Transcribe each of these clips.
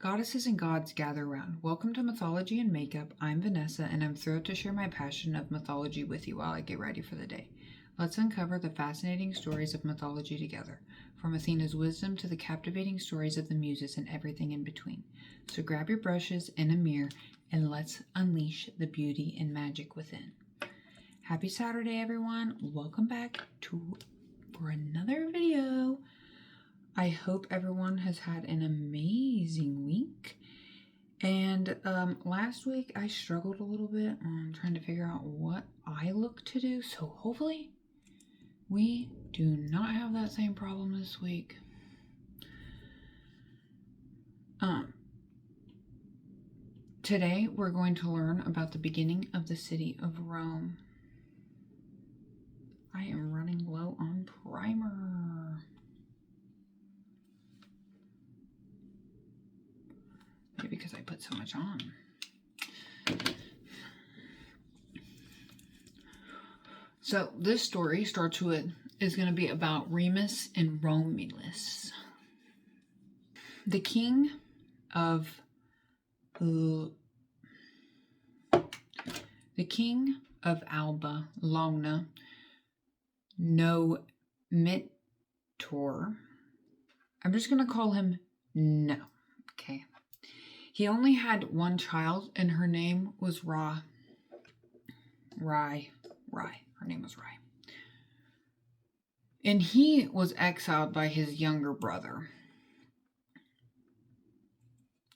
Goddesses and gods gather round. Welcome to Mythology and Makeup. I'm Vanessa, and I'm thrilled to share my passion of mythology with you while I get ready for the day. Let's uncover the fascinating stories of mythology together, from Athena's wisdom to the captivating stories of the muses and everything in between. So grab your brushes and a mirror, and let's unleash the beauty and magic within. Happy Saturday, everyone. Welcome back for another video. I hope everyone has had an amazing week. And last week I struggled a little bit on trying to figure out what eye look to do. So hopefully we do not have that same problem this week. Today we're going to learn about the beginning of the city of Rome. I am running low on primer. Maybe because I put so much on. So this story is going to be about Remus and Romulus. The king of Alba Longa, no Mentor. I'm just going to call him No. Okay. He only had one child, and her name was Rye. Her name was Rye. And he was exiled by his younger brother.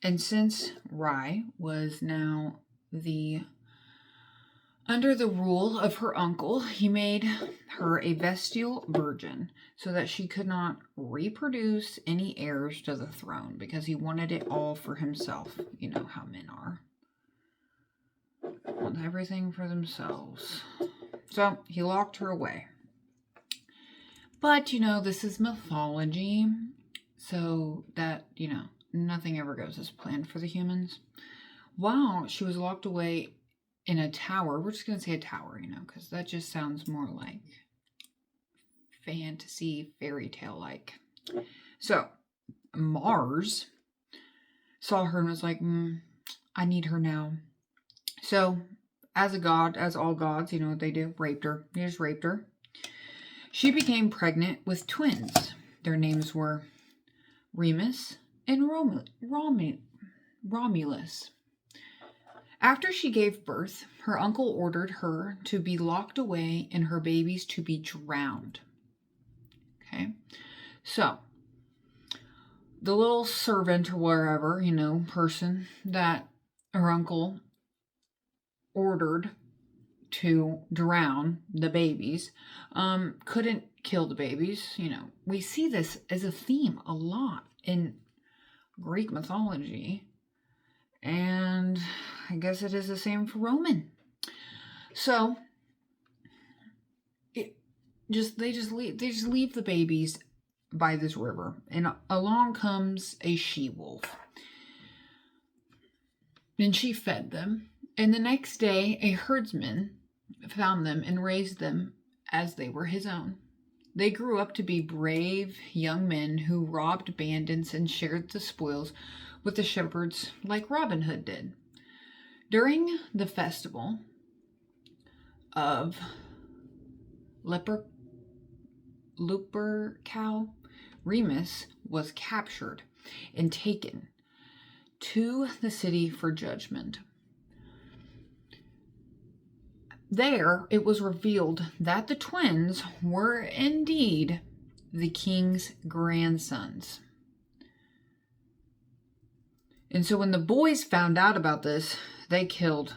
And since Rye was now under the rule of her uncle, he made her a vestal virgin so that she could not reproduce any heirs to the throne because he wanted it all for himself. You know how men are. Want everything for themselves. So he locked her away. But, this is mythology, so that, nothing ever goes as planned for the humans. While she was locked away in a tower, we're just going to say a tower, because that just sounds more like fantasy, fairy tale like. So, Mars saw her and was like, I need her now. So, as a god, as all gods, you know what they do? Raped her. They just raped her. She became pregnant with twins. Their names were Remus and Romulus. After she gave birth, her uncle ordered her to be locked away and her babies to be drowned. Okay, so the little servant or wherever, person that her uncle ordered to drown the babies, couldn't kill the babies. We see this as a theme a lot in Greek mythology. And I guess it is the same for Roman. So they just leave the babies by this river, and along comes a she-wolf. And she fed them. And the next day, a herdsman found them and raised them as they were his own. They grew up to be brave young men who robbed bandits and shared the spoils with the shepherds like Robin Hood did. During the festival of Lupercal, Remus was captured and taken to the city for judgment. There, it was revealed that the twins were indeed the king's grandsons. And so when the boys found out about this, they killed...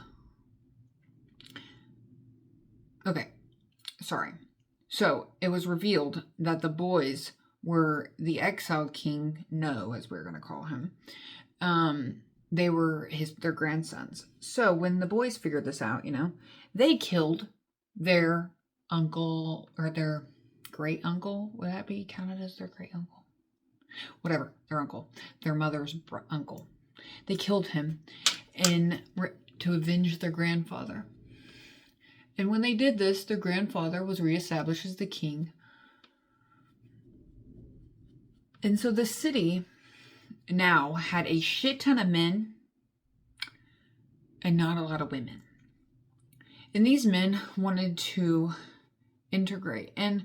So it was revealed that the boys were the exiled king, No, as we're going to call him. They were their grandsons. So when the boys figured this out, they killed their uncle or their great uncle. Would that be counted as their great uncle? Whatever, their uncle, their mother's uncle. They killed him to avenge their grandfather. And when they did this, their grandfather was reestablished as the king. And so the city now had a shit ton of men and not a lot of women. And these men wanted to integrate. And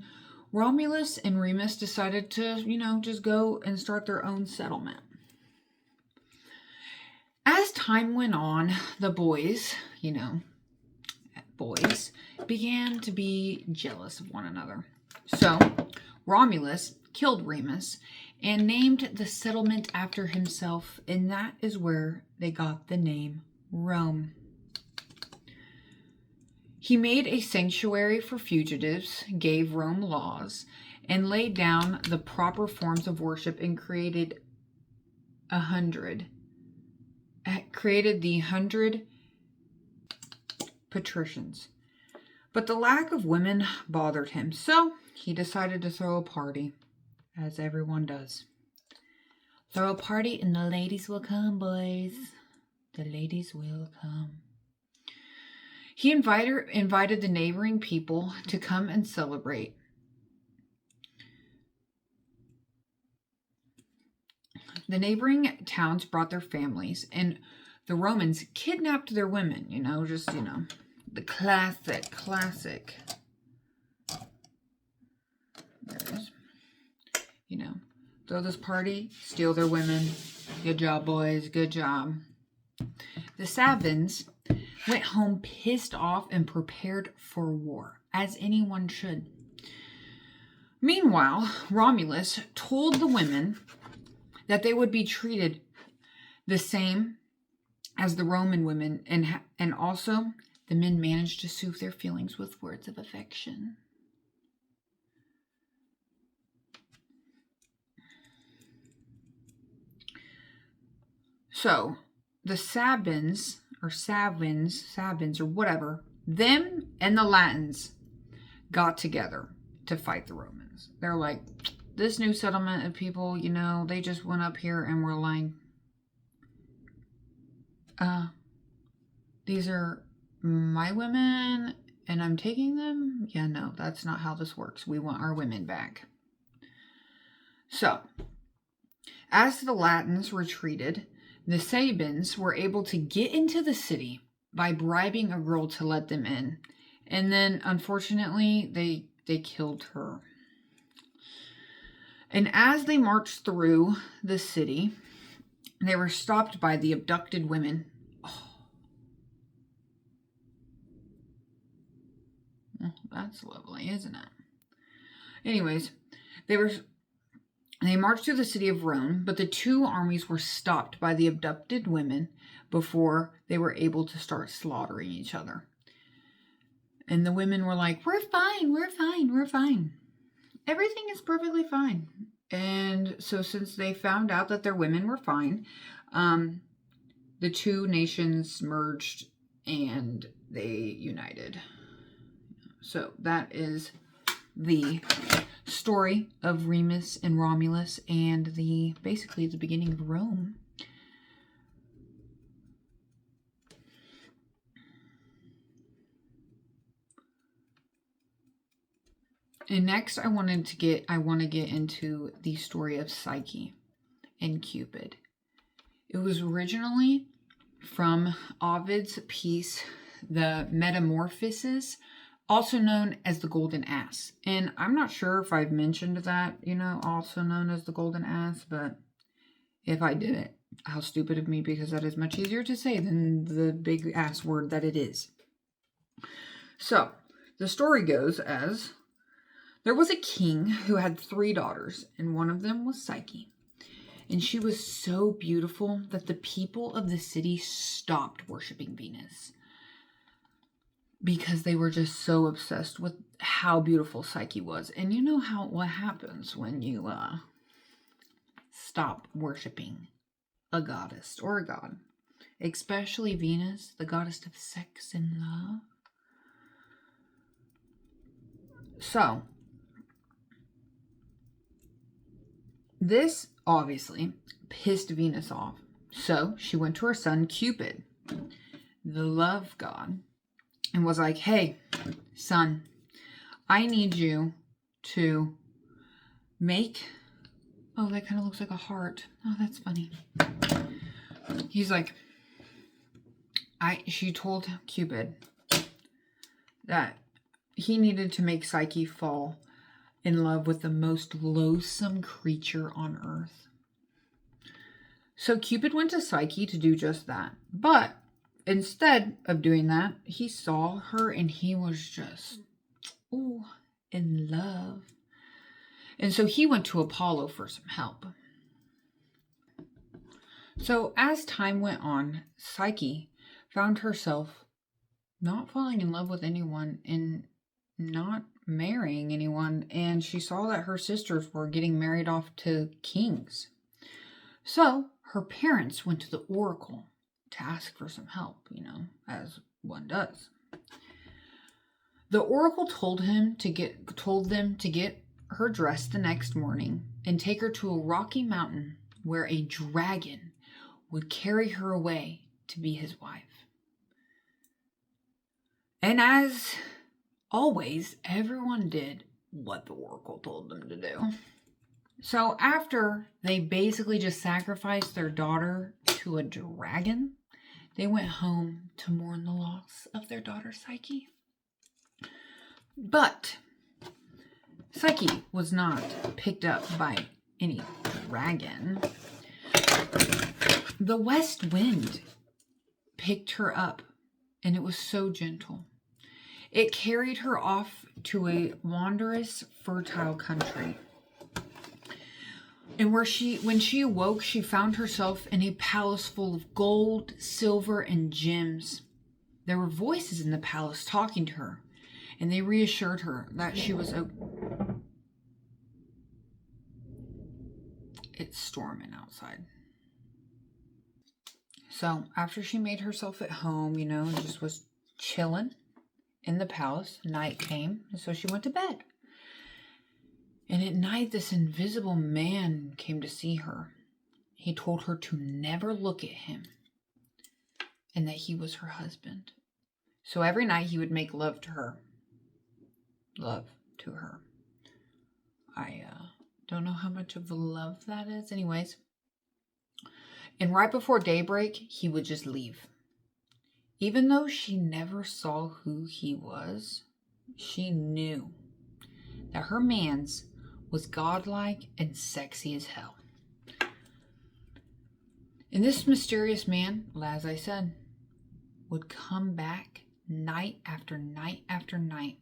Romulus and Remus decided to, just go and start their own settlement. As time went on, the boys began to be jealous of one another. So Romulus killed Remus and named the settlement after himself, and that is where they got the name Rome. He made a sanctuary for fugitives, gave Rome laws, and laid down the proper forms of worship and created the 100 patricians. But the lack of women bothered him, so he decided to throw a party, as everyone does. Throw a party and the ladies will come, boys. The ladies will come. He invited the neighboring people to come and celebrate. The neighboring towns brought their families, and the Romans kidnapped their women, the classic. There it is. Throw this party, steal their women. Good job, boys. Good job. The Sabines went home pissed off and prepared for war, as anyone should. Meanwhile, Romulus told the women that they would be treated the same as the Roman women, and also the men managed to soothe their feelings with words of affection. So, the Sabines or whatever, them and the Latins got together to fight the Romans. They're like, this new settlement of people, they just went up here and were like, these are my women and I'm taking them? Yeah, no, that's not how this works. We want our women back. So, as the Latins retreated, the Sabines were able to get into the city by bribing a girl to let them in. And then, unfortunately, they killed her. And as they marched through the city, they were stopped by the abducted women. Oh, that's lovely, isn't it? Anyways, they marched through the city of Rome, but the two armies were stopped by the abducted women before they were able to start slaughtering each other. And the women were like, we're fine. Everything is perfectly fine. And so since they found out that their women were fine, the two nations merged and they united. So that is the story of Remus and Romulus and basically the beginning of Rome. And next I want to get into the story of Psyche and Cupid. It was originally from Ovid's piece, The Metamorphoses, also known as the Golden Ass. And I'm not sure if I've mentioned that, also known as the Golden Ass, but if I didn't, how stupid of me, because that is much easier to say than the big ass word that it is. So, the story goes as, there was a king who had 3 daughters, and one of them was Psyche. And she was so beautiful that the people of the city stopped worshiping Venus, because they were just so obsessed with how beautiful Psyche was. And you know what happens when you stop worshiping a goddess or a god, especially Venus, the goddess of sex and love. So, this obviously pissed Venus off. So she went to her son Cupid, the love god, and was like, hey, son, I need you to make Oh, that kind of looks like a heart. Oh, that's funny. He's like, she told Cupid that he needed to make Psyche fall in love with the most loathsome creature on earth. So Cupid went to Psyche to do just that. But instead of doing that, he saw her and he was just, in love. And so he went to Apollo for some help. So as time went on, Psyche found herself not falling in love with anyone and not marrying anyone. And she saw that her sisters were getting married off to kings. So her parents went to the oracle to ask for some help, as one does. The oracle told them to get her dressed the next morning and take her to a rocky mountain where a dragon would carry her away to be his wife. And as always, everyone did what the oracle told them to do. So after they basically just sacrificed their daughter to a dragon, they went home to mourn the loss of their daughter Psyche. But Psyche was not picked up by any dragon. The west wind picked her up, and it was so gentle. It carried her off to a wondrous, fertile country. And when she awoke, she found herself in a palace full of gold, silver, and gems. There were voices in the palace talking to her, and they reassured her that she was It's storming outside. So after she made herself at home, just was chilling in the palace, night came, and so she went to bed. And at night, this invisible man came to see her. He told her to never look at him and that he was her husband. So every night he would make love to her. I don't know how much of a love that is. Anyways. And right before daybreak, he would just leave. Even though she never saw who he was, she knew that her man's was godlike and sexy as hell. And this mysterious man, as I said, would come back night after night after night.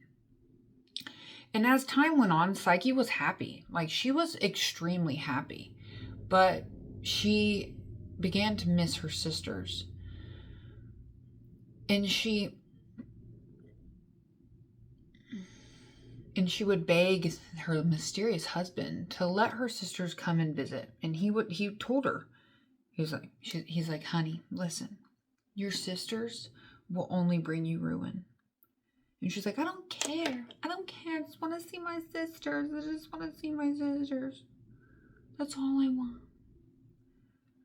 And as time went on, Psyche was happy. She was extremely happy. But she began to miss her sisters. And she would beg her mysterious husband to let her sisters come and visit. And he told her, he's like, honey, listen, your sisters will only bring you ruin. And she's like, I don't care. I just want to see my sisters. That's all I want.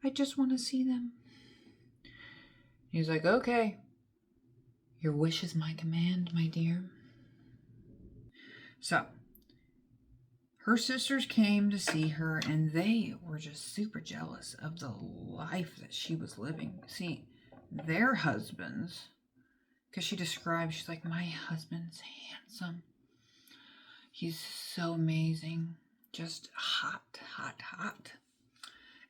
I just want to see them. He's like, okay. Your wish is my command, my dear. So, her sisters came to see her, and they were just super jealous of the life that she was living. See, their husbands, because she's like, my husband's handsome. He's so amazing. Just hot, hot, hot.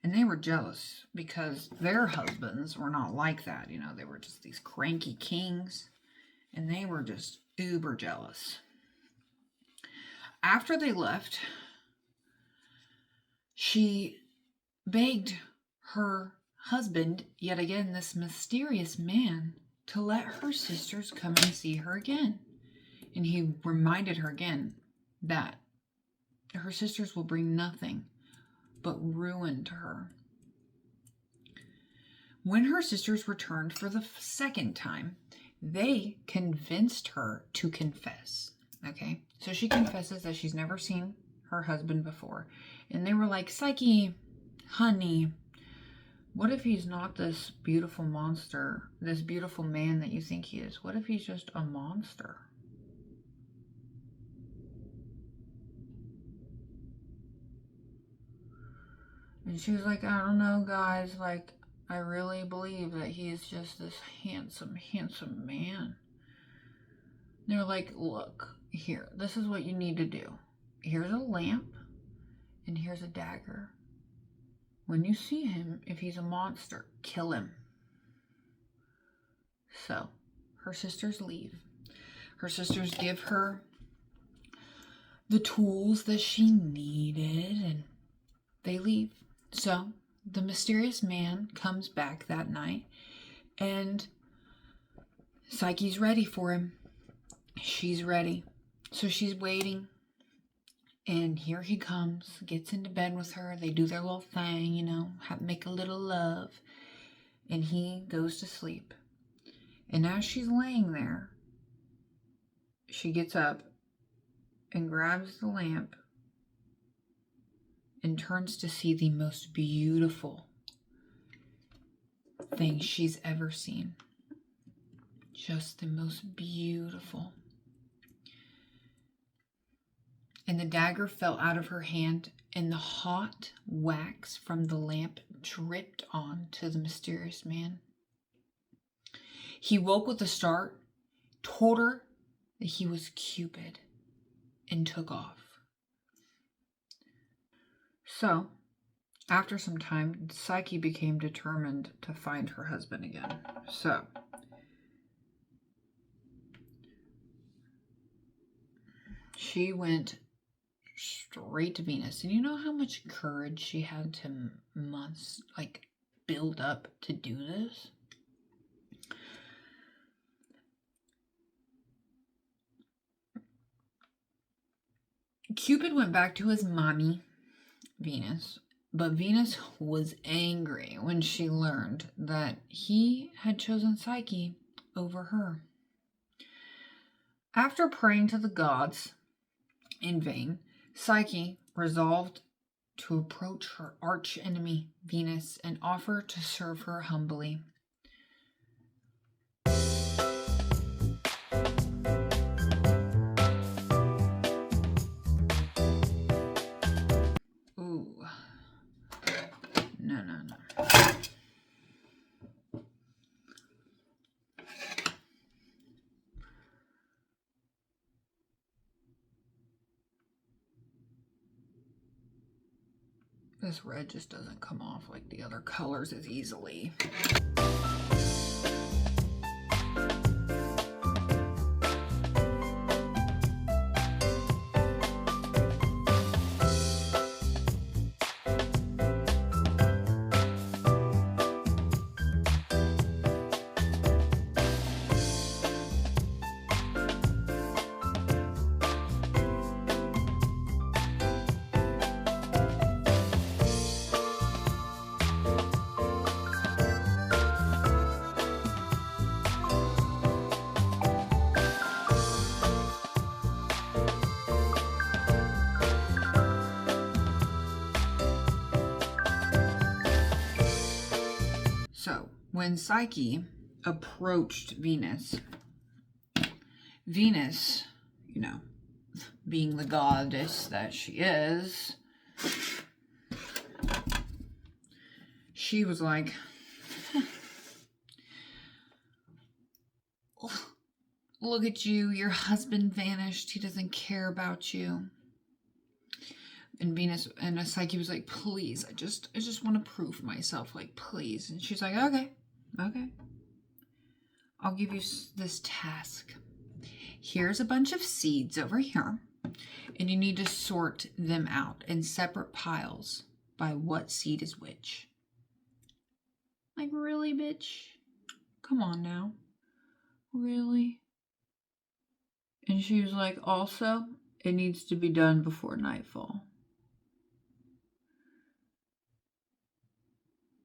And they were jealous because their husbands were not like that. They were just these cranky kings, and they were just uber jealous. After they left, she begged her husband, yet again, this mysterious man, to let her sisters come and see her again. And he reminded her again that her sisters will bring nothing but ruin to her. When her sisters returned for the second time, they convinced her to confess. Okay, so she confesses that she's never seen her husband before. And they were like, Psyche, honey, what if he's not this beautiful monster, this beautiful man that you think he is? What if he's just a monster? And she was like, I don't know, guys. Like, I really believe that he is just this handsome, handsome man. They're like, look, here, this is what you need to do. Here's a lamp, and here's a dagger. When you see him, if he's a monster, kill him. So, her sisters leave. Her sisters give her the tools that she needed, and they leave. So, the mysterious man comes back that night, and Psyche's ready for him. She's ready. So she's waiting. And here he comes, gets into bed with her. They do their little thing, you know, make a little love. And he goes to sleep. And as she's laying there, she gets up and grabs the lamp and turns to see the most beautiful thing she's ever seen. Just the most beautiful. And the dagger fell out of her hand, and the hot wax from the lamp dripped on to the mysterious man. He woke with a start, told her that he was Cupid, and took off. So, after some time, Psyche became determined to find her husband again. So, she went straight to Venus. And you know how much courage she had to build up to do this? Cupid went back to his mommy, Venus, but Venus was angry when she learned that he had chosen Psyche over her. After praying to the gods in vain, Psyche resolved to approach her arch enemy, Venus, and offer to serve her humbly. Ooh. No. This red just doesn't come off like the other colors as easily. So, when Psyche approached Venus, you know, being the goddess that she is, she was like, look at you, your husband vanished, he doesn't care about you. And Venus and Psyche was like, please, I just want to prove myself, like, please. And she's like, okay, I'll give you this task. Here's a bunch of seeds over here, and you need to sort them out in separate piles by what seed is which. Like, really, bitch? Come on now. Really? And she was like, also, it needs to be done before nightfall.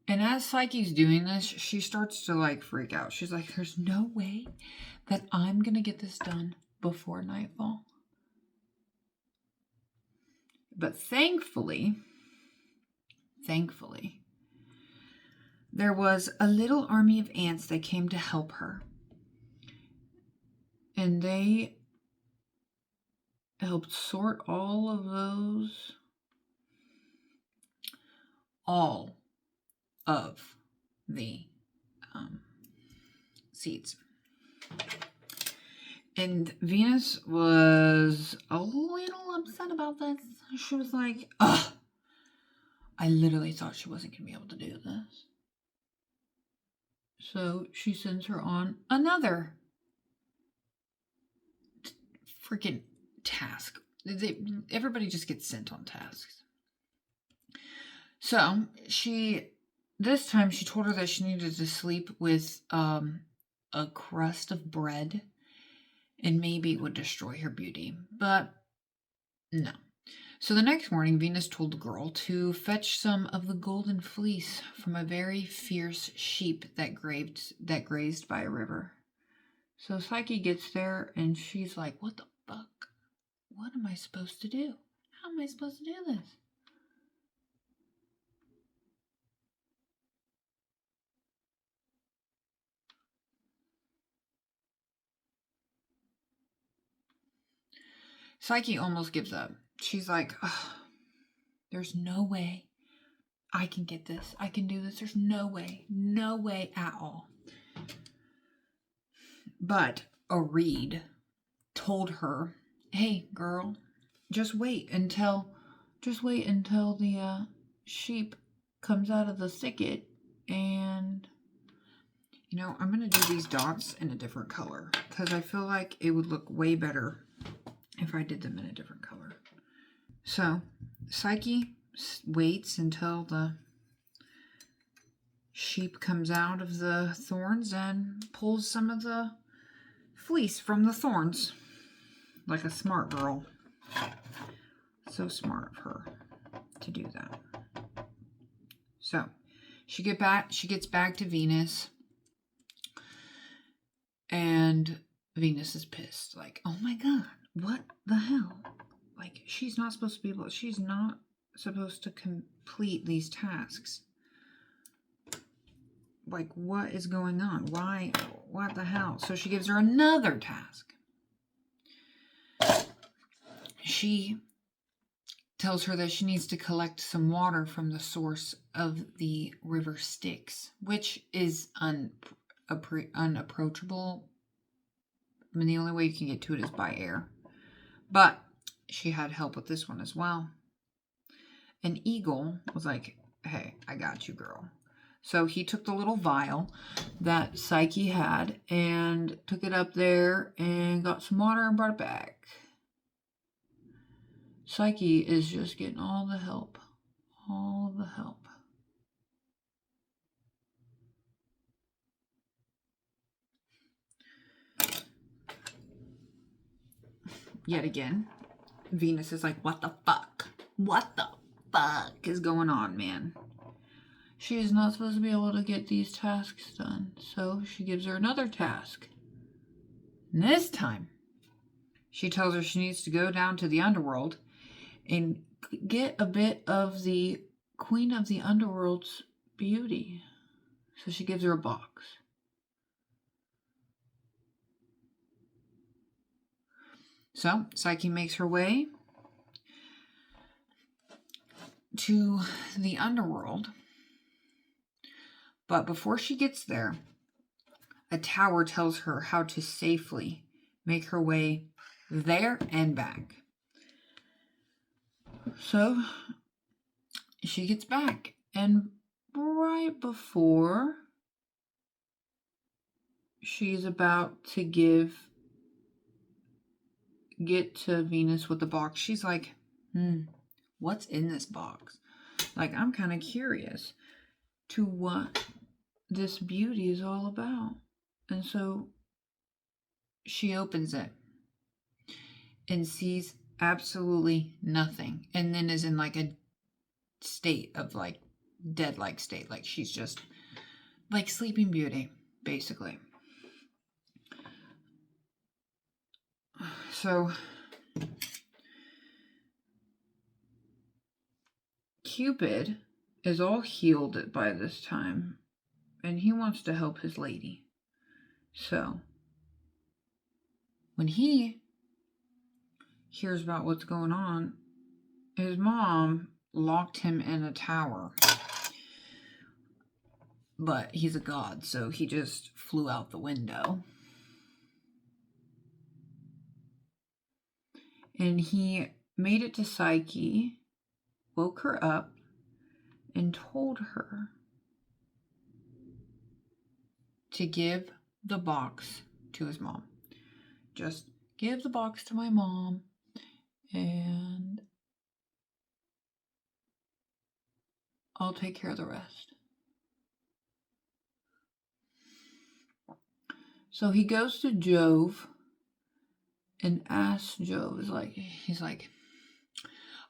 And as Psyche's doing this, she starts to freak out. She's like, there's no way that I'm going to get this done before nightfall. But thankfully, there was a little army of ants that came to help her. And they helped sort all of those all of the seeds. And Venus was a little upset about this. She was like, ugh, I literally thought she wasn't going to be able to do this. So she sends her on another freaking task. Everybody just gets sent on tasks. So this time she told her that she needed to sleep with a crust of bread, and maybe it would destroy her beauty. But no. So the next morning, Venus told the girl to fetch some of the golden fleece from a very fierce sheep that grazed by a river. So Psyche gets there and she's like, what the fuck? What am I supposed to do? How am I supposed to do this? Psyche almost gives up. She's like, oh, there's no way I can get this. I can do this. There's no way at all. But a reed told her, hey, girl, just wait until the sheep comes out of the thicket, and I'm going to do these dots in a different color because I feel like it would look way better if I did them in a different color. So Psyche waits until the sheep comes out of the thorns and pulls some of the fleece from the thorns like a smart girl. So smart of her to do that. So she gets back to Venus, and Venus is pissed. Like, oh my god, what the hell? Like, she's not supposed to complete these tasks. Like, what is going on? Why? What the hell? So she gives her another task. She tells her that she needs to collect some water from the source of the river Styx, which is unapproachable. I mean, the only way you can get to it is by air. But she had help with this one as well. An eagle was like, hey, I got you, girl. So he took the little vial that Psyche had and took it up there and got some water and brought it back. Psyche is just getting all the help. All the help. Yet again, Venus is like, what the fuck? What the fuck is going on, man? She is not supposed to be able to get these tasks done. So she gives her another task. And this time, she tells her she needs to go down to the underworld and get a bit of the Queen of the Underworld's beauty. So she gives her a box. So Psyche makes her way to the underworld. But before she gets there, a tower tells her how to safely make her way there and back. So she gets back, and right before she's about to get to Venus with the box, she's like, what's in this box? Like, I'm kind of curious to what this beauty is all about. And so she opens it and sees absolutely nothing, and then is in like a state of like dead-like state. Like, she's just like Sleeping Beauty, basically. So Cupid is all healed by this time, and he wants to help his lady. So when he hears about what's going on, his mom locked him in a tower but he's a god, so he just flew out the window. And he made it to Psyche, woke her up, and told her to give the box to his mom. Just give the box to my mom, and I'll take care of the rest. So he goes to Jove and asks Jove, he's like,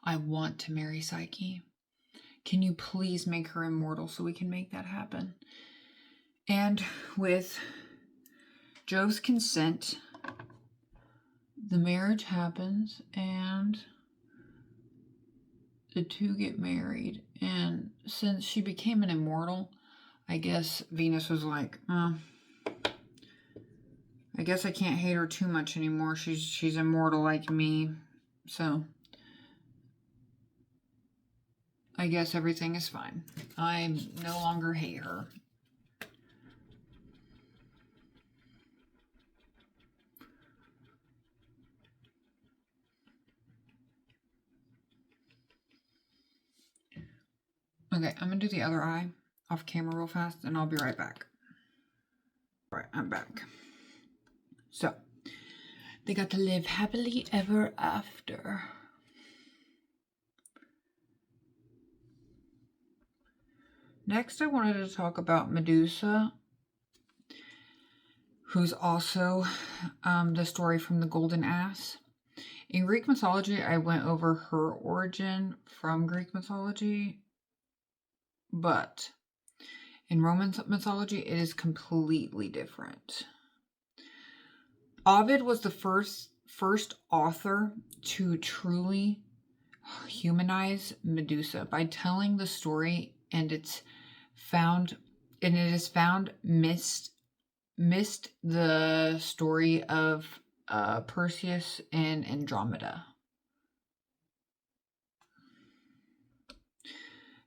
I want to marry Psyche. Can you please make her immortal so we can make that happen? And with Jove's consent, the marriage happens and the two get married. And since she became an immortal, I guess Venus was like, I guess I can't hate her too much anymore. She's immortal like me. So I guess everything is fine. I no longer hate her. Okay, I'm going to do the other eye off camera real fast, and I'll be right back. All right, I'm back. So, they got to live happily ever after. Next, I wanted to talk about Medusa, who's also the story from the Golden Ass. In Greek mythology, I went over her origin from Greek mythology, but in Roman mythology, it is completely different. Ovid was the first author to truly humanize Medusa by telling the story, and it is found missed the story of Perseus and Andromeda.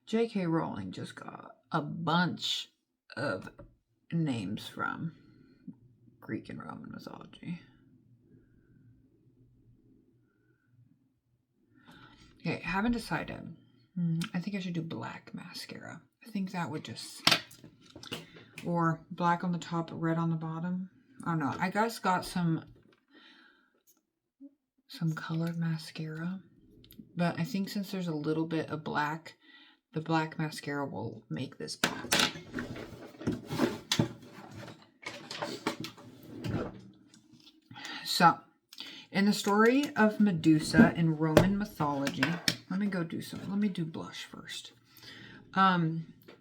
J.K. Rowling just got a bunch of names from Greek and Roman mythology. Okay, haven't decided. I think I should do black mascara. I think that would just... Or black on the top, red on the bottom. I don't know. I guys got some colored mascara. But I think since there's a little bit of black, the black mascara will make this black. So, in the story of Medusa in Roman mythology, let me do blush first.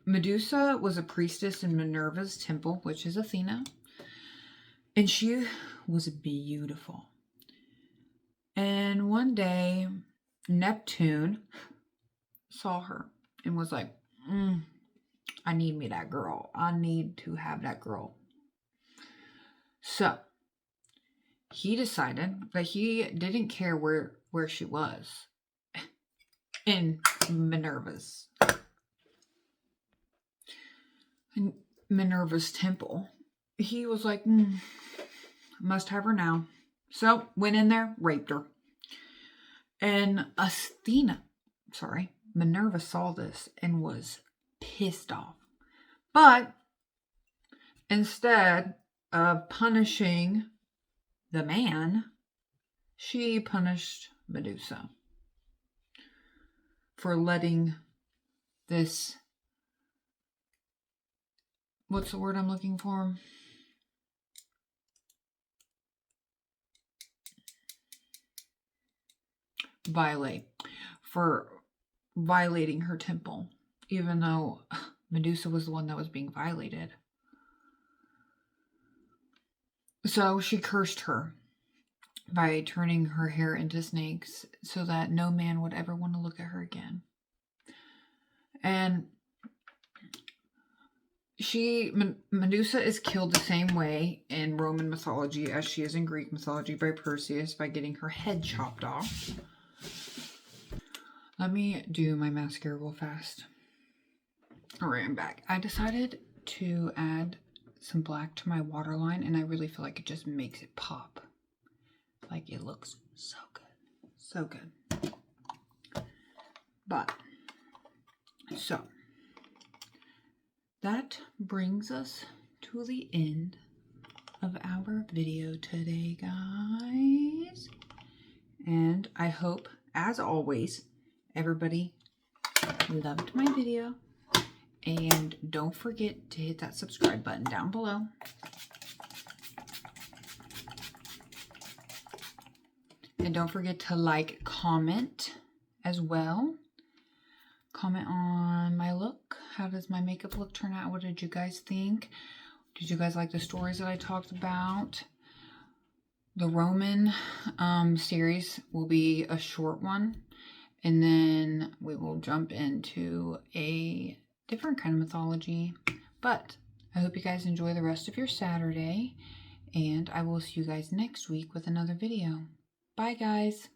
Medusa was a priestess in Minerva's temple, which is Athena, and she was beautiful. And one day, Neptune saw her and was like, I need me that girl. I need to have that girl. So, he decided that he didn't care where she was in Minerva's temple. He was like, must have her now. So, went in there, raped her. And Minerva saw this and was pissed off. But instead of punishing the man, she punished Medusa for letting this, what's the word I'm looking for? For violating her temple, even though Medusa was the one that was being violated. So she cursed her by turning her hair into snakes so that no man would ever want to look at her again. And Medusa is killed the same way in Roman mythology as she is in Greek mythology by Perseus, by getting her head chopped off. Let me do my mascara real fast. Alright, I'm back. I decided to add some black to my waterline, and I really feel like it just makes it pop. Like, it looks so good. So good. But, so, that brings us to the end of our video today, guys. And I hope, as always, everybody loved my video. And don't forget to hit that subscribe button down below. And don't forget to like, comment as well. Comment on my look. How does my makeup look turn out? What did you guys think? Did you guys like the stories that I talked about? The Roman series will be a short one. And then we will jump into a different kind of mythology. But I hope you guys enjoy the rest of your Saturday. And I will see you guys next week with another video. Bye, guys.